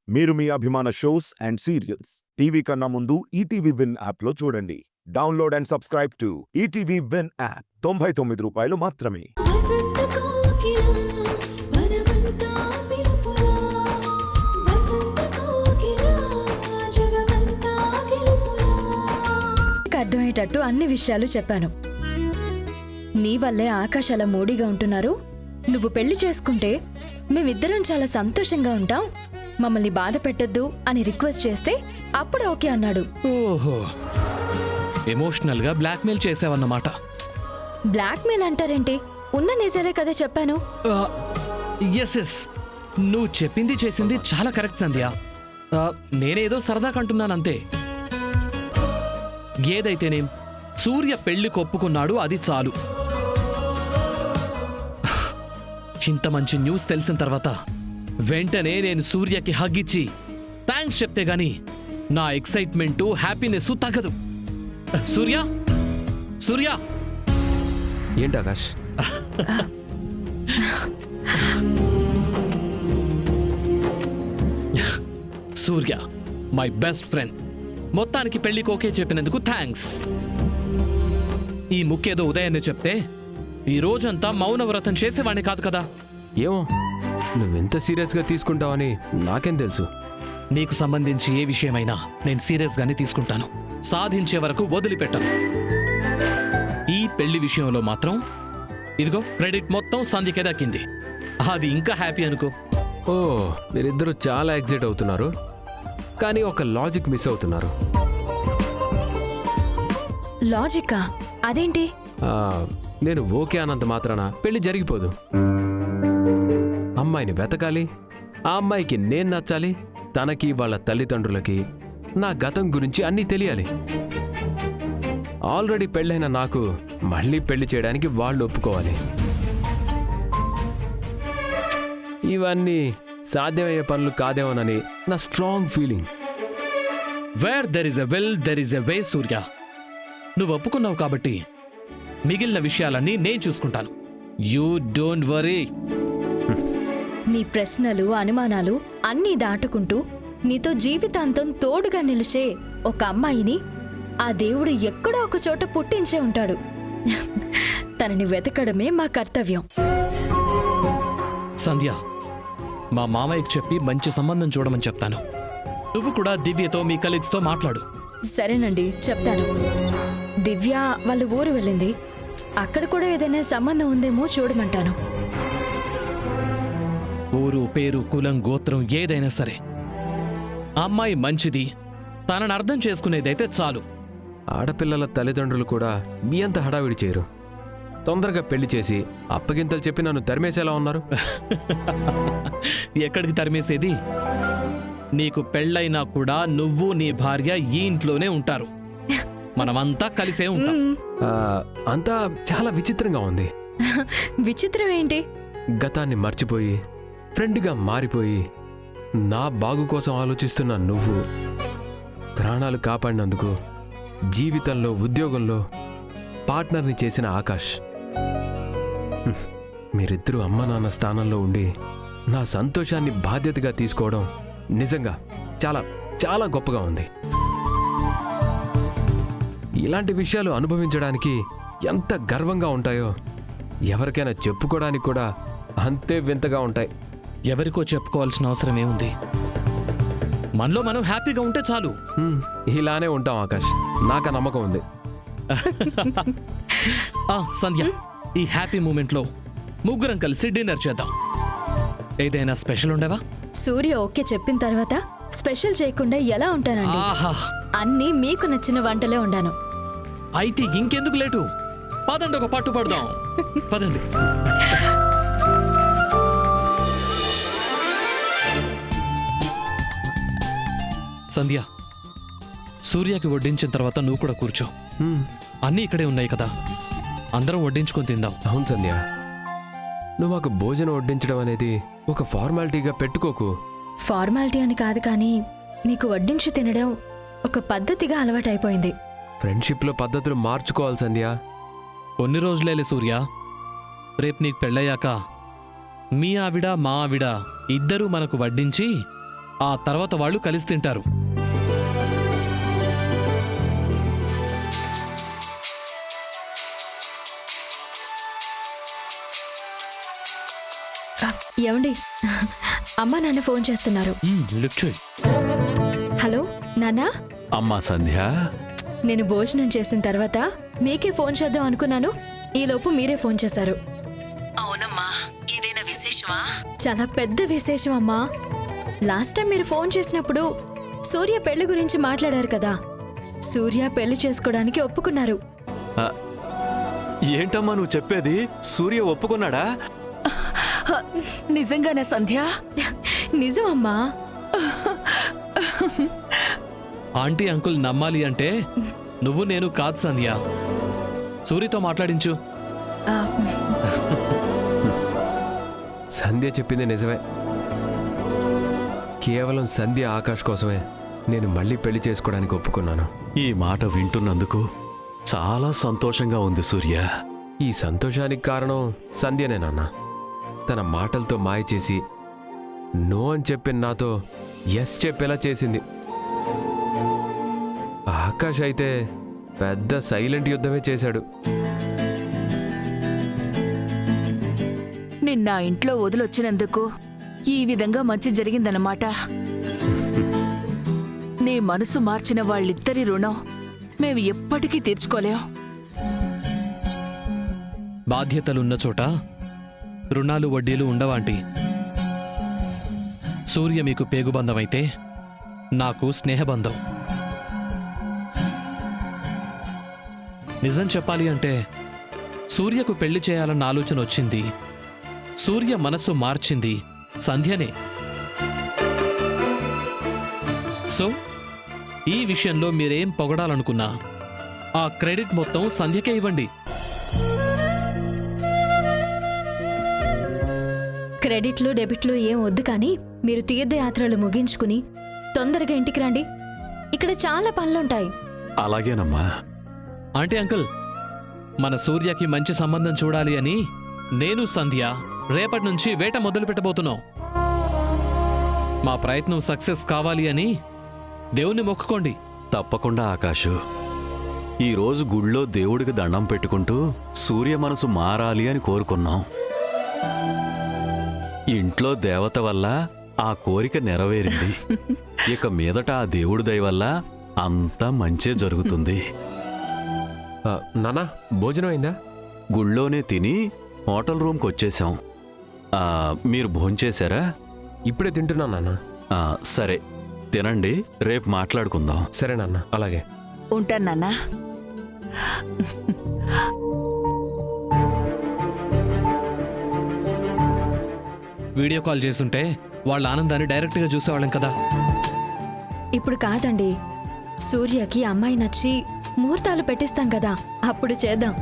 మీరు మీ అభిమాన shows and serials TV కన్నా ముందు ఈటీవీ విన్ యాప్లో చూడండి. Download and subscribe to ETV win app. 99 రూపాయలు మాత్రమే. అర్థమయ్యేటట్టు అన్ని విషయాలు చెప్పాను. నీ వల్లే ఆకాశ్ అలా మూడీగా ఉంటున్నారు. నువ్వు పెళ్లి చేసుకుంటే మేమిద్దరం చాలా సంతోషంగా ఉంటాం, మమ్మల్ని బాధ పెట్టద్దు అని రిక్వెస్ట్ చేస్తే అప్పుడు ఓకే అన్నాడు. ఓహో, ఎమోషనల్ గా బ్లాక్మెయిల్ చేసావన్నమాట. బ్లాక్మెయిల్ అంటారేంటి? ఉన్న నిజాలే కదా చెప్పాను. ఎస్ ఎస్, నువ్వు చెప్పింది చేసింది చాలా కరెక్ట్ సంధ్య. నేనేదో సరదా కంటున్నానంతే. ఏదైతేనేం సూర్య పెళ్లి కొప్పుకున్నాడు, అది చాలు. ఇంత మంచి న్యూస్ తెలిసిన తర్వాత వెంటనే నేను సూర్యకి హగ్ ఇచ్చి థ్యాంక్స్ చెప్తే గాని నా ఎక్సైట్మెంట్ హ్యాపీనెస్ తగ్గదు. సూర్య, సూర్య. ఏంటి ఆకాష్? సూర్య మై బెస్ట్ ఫ్రెండ్, మొత్తానికి పెళ్లికి ఓకే చెప్పినందుకు థ్యాంక్స్. ఈ ముఖ్యేదో ఉదయాన్నే చెప్తే ఈ రోజంతా మౌనవ్రతం చేసేవాణ్ణి కాదు కదా. ఏమో, నువ్వెంత సీరియస్గా తీసుకుంటావని నాకేం తెలుసు. నీకు సంబంధించి ఏ విషయమైనా నేను సీరియస్గానే తీసుకుంటాను, సాధించే వరకు వదిలిపెట్టను. ఈ పెళ్లి విషయంలో మాత్రం ఇదిగో క్రెడిట్ మొత్తం సంధ్యకే దక్కింది. అది ఇంకా హ్యాపీ అనుకో. ఓ, మీరిద్దరూ చాలా ఎక్సైట్ అవుతున్నారు, కానీ ఒక లాజిక్ మిస్ అవుతున్నారు. లాజిక్కా? అదేంటి? నేను ఓకే అన్నంత మాత్రాన పెళ్లి జరిగిపోదు. అమ్మాయిని వెతకాలి, ఆ అమ్మాయికి నేను నచ్చాలి, తనకి వాళ్ళ తల్లిదండ్రులకి నా గతం గురించి అన్నీ తెలియాలి. ఆల్రెడీ పెళ్ళైన నాకు మళ్ళీ పెళ్లి చేయడానికి వాళ్ళు ఒప్పుకోవాలి. ఇవన్నీ సాధ్యమయ్యే పనులు కాదేమోనని నా strong feeling. Where there is a will there is a way. Surya, నువ్వు ఒప్పుకున్నావు కాబట్టి మిగిలిన విషయాలన్నీ నేను చూసుకుంటాను. You don't worry. నీ ప్రశ్నలు అనుమానాలు అన్నీ దాటుకుంటూ నీతో జీవితాంతం తోడుగా నిలిచే ఒక అమ్మాయిని ఆ దేవుడు ఎక్కడో ఒక చోట పుట్టించే ఉంటాడు. తనని వెతకడమే మా కర్తవ్యం. సంధ్య, మా మామయ్యకి చెప్పి మంచి సంబంధం చూడమని చెప్తాను. నువ్వు కూడా దివ్యతో మీ కలీగ్స్తో మాట్లాడు. సరేనండి, చెప్తాను. దివ్య వాళ్ళ ఊరు వెళ్ళింది, అక్కడ కూడా ఏదైనా సంబంధం ఉందేమో చూడమంటాను. ఊరు, పేరు, కులం, గోత్రం ఏదైనా సరే అమ్మాయి మంచిది, తనని అర్థం చేసుకునేదైతే చాలు. ఆడపిల్లల తల్లిదండ్రులు కూడా మీ అంత హడావిడి చేయరు. తొందరగా పెళ్లి చేసి అప్పగింతలు చెప్పి నన్ను తరిమేసేలా ఉన్నారు. ఎక్కడికి తరిమేసేది? నీకు పెళ్ళైనా కూడా నువ్వు నీ భార్య ఈ ఇంట్లోనే ఉంటారు, మనమంతా కలిసే ఉంటాం. అంతా చాలా విచిత్రంగా ఉంది. విచిత్రం ఏంటి? గతాన్ని మర్చిపోయి ఫ్రెండ్గా మారిపోయి నా బాగు కోసం ఆలోచిస్తున్న నువ్వు, ప్రాణాలు కాపాడినందుకు జీవితంలో ఉద్యోగంలో పార్ట్నర్ని చేసిన ఆకాష్, మీరిద్దరూ అమ్మ నాన్న స్థానంలో ఉండి నా సంతోషాన్ని బాధ్యతగా తీసుకోవడం నిజంగా చాలా చాలా గొప్పగా ఉంది. ఇలాంటి విషయాలు అనుభవించడానికి ఎంత గర్వంగా ఉంటాయో ఎవరికైనా చెప్పుకోవడానికి కూడా అంతే వింతగా ఉంటాయి. ఎవరికో చెప్పుకోవాల్సిన అవసరం ఏముంది? మనలో మనం హ్యాపీగా ఉంటే చాలు. ఇలానే ఉంటాం ఆకాష్, నాకు నమ్మకం ఉంది. సంధ్య, ఈ హ్యాపీ మూమెంట్లో ముగ్గురం కలిసి డిన్నర్ చేద్దాం. ఏదైనా స్పెషల్ ఉండవా? సూర్య ఓకే చెప్పిన తర్వాత స్పెషల్ చేయకుండా ఎలా ఉంటానండి? అన్నీ మీకు నచ్చిన వంటలే ఉండాను. అయితే ఇంకెందుకు లేటు, పదండి ఒక పట్టు పడదాం. పదండి. సంధ్య, సూర్యకి వడ్డించిన తర్వాత నువ్వు కూడా కూర్చో. అన్నీ ఇక్కడే ఉన్నాయి కదా, అందరం వడ్డించుకొని తిందాం. అవును సంధ్య, నువ్వు మాకు భోజనం వడ్డించడం అనేది ఒక ఫార్మాలిటీగా పెట్టుకోకు. ఫార్మాలిటీ అని కాదు, కానీ మీకు వడ్డించి తినడం ఒక పద్ధతిగా అలవాటైపోయింది. ఫ్రెండ్షిప్లో పద్ధతులు మార్చుకోవాలి సంధ్య. కొన్ని రోజులేలే సూర్య, రేపు నీకు పెళ్ళయ్యాక మీ ఆవిడ మా ఆవిడ ఇద్దరూ మనకు వడ్డించి ఆ తర్వాత వాళ్ళు కలిసి తింటారు. ఏమండి, అమ్మా నాన్న ఫోన్ చేస్తున్నారు. లిఫ్ట్ చేయి. హలో నాన్నా, అమ్మా సంధ్య, నేను భోజనం చేసిన తర్వాత మీకే ఫోన్ చేద్దాం అనుకున్నాను. ఈలోపు మీరే ఫోన్ చేశారు. అవునమ్మా, ఏదైనా విశేషమా? చాలా పెద్ద విశేషం అమ్మా. లాస్ట్ టైం మీరు ఫోన్ చేసినప్పుడు సూర్య పెళ్లి గురించి మాట్లాడారు కదా. సూర్య పెళ్లి చేసుకోవడానికి ఒప్పుకున్నారు. ఏంటమ్మా నువ్వు చెప్పేది? సూర్య ఒప్పుకున్నాడా? నిజంగానా సంధ్య? నిజం అమ్మా. ఆంటీ అంకుల్ నమ్మాలి అంటే నువ్వు నేను కాదు సంధ్య. సూర్యతో మాట్లాడించు. ఆ, సంధ్య చెప్పింది నిజమే. కేవలం సంధ్య ఆకాష్ కోసమే నేను మళ్ళీ పెళ్లి చేసుకోవడానికి ఒప్పుకున్నాను. ఈ మాట వింటున్నందుకు చాలా సంతోషంగా ఉంది సూర్య. ఈ సంతోషానికి కారణం సంధ్యనేనన్నా. తన మాటలతో మాయ చేసి నో అని చెప్పిన నాతో ఎస్ చెప్పేలా చేసింది. ఆకాష్ అయితే పెద్ద సైలెంట్ యుద్ధమే చేశాడు. నిన్న ఇంట్లో వదిలొచ్చినందుకు ఈ విధంగా మంచి జరిగిందన్నమాట. నీ మనసు మార్చిన వాళ్ళిద్దరి రుణం మేము ఎప్పటికీ తీర్చుకోలేం. బాధ్యతలున్న చోట రుణాలు వడ్డీలు ఉండవాంటి. సూర్య మీకు పేగుబంధమైతే నాకు స్నేహబంధం. నిజం చెప్పాలి అంటే సూర్యకు పెళ్లి చేయాలన్న ఆలోచన వచ్చింది, సూర్య మనస్సు మార్చింది సంధ్యనే. సో ఈ విషయంలో మీరేం పొగడాలనుకున్నా ఆ క్రెడిట్ మొత్తం సంధ్యకే ఇవ్వండి. క్రెడిట్లు డెబిట్లు ఏం వద్దు, కానీ మీరు తీర్థయాత్రలు ముగించుకుని తొందరగా ఇంటికి రండి. ఇక్కడ చాలా పనులుంటాయి. అలాగేనమ్మా. ఆంటీ అంకుల్, మన సూర్యకి మంచి సంబంధం చూడాలి అని నేను సంధ్య రేపటి నుంచి వేట మొదలు పెట్టబోతున్నాం. మా ప్రయత్నం సక్సెస్ కావాలి అని దేవుణ్ణి మొక్కుకోండి. తప్పకుండా ఆకాషు. ఈరోజు గుళ్ళో దేవుడికి దండం పెట్టుకుంటూ సూర్య మనసు మారాలి అని కోరుకున్నాం. ఇంట్లో దేవత వల్ల ఆ కోరిక నెరవేరింది. ఇక మీదట ఆ దేవుడి దయ వల్ల అంతా మంచే జరుగుతుంది. నానా, భోజనం అయిందా? గుళ్ళోనే తిని హోటల్ రూమ్కి వచ్చేసాం. మీరు భోంచేశారా? ఇప్పుడే తింటున్నా నాన్న. సరే, తినండి, రేపు మాట్లాడుకుందాం. సరే నాన్న, అలాగే. ఉంటానన్నా. వీడియో కాల్ చేస్తుంటే వాళ్ళ ఆనందాన్ని డైరెక్ట్గా చూసేవాళ్ళం కదా. ఇప్పుడు కాదండి, సూర్యకి అమ్మాయి నచ్చి ముహూర్తాలు పెట్టిస్తాం కదా, అప్పుడు చేద్దాం.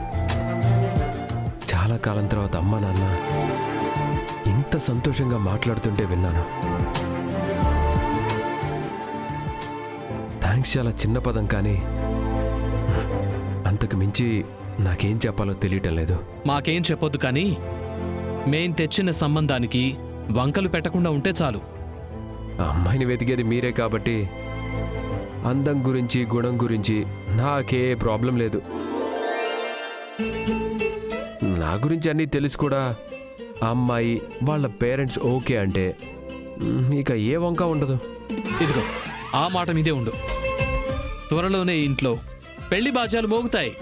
చాలా కాలం తర్వాత అమ్మ నాన్న ఇంత సంతోషంగా మాట్లాడుతుంటే విన్నాను. థ్యాంక్స్ చాలా చిన్న పదం, కానీ అంతకు మించి నాకేం చెప్పాలో తెలియటం లేదు. మాకేం చెప్పొద్దు, కానీ మేం తెచ్చిన సంబంధానికి వంకలు పెట్టకుండా ఉంటే చాలు. ఆ అమ్మాయిని వెతికేది మీరే కాబట్టి అందం గురించి గుణం గురించి నాకే ప్రాబ్లం లేదు. నా గురించి అన్నీ తెలిసి కూడా ఆ అమ్మాయి వాళ్ళ పేరెంట్స్ ఓకే అంటే ఇక ఏ వంక ఉండదు. ఇదిగో ఆ మాట మీదే ఉండు. త్వరలోనే ఇంట్లో పెళ్లి బాజాలు మోగుతాయి.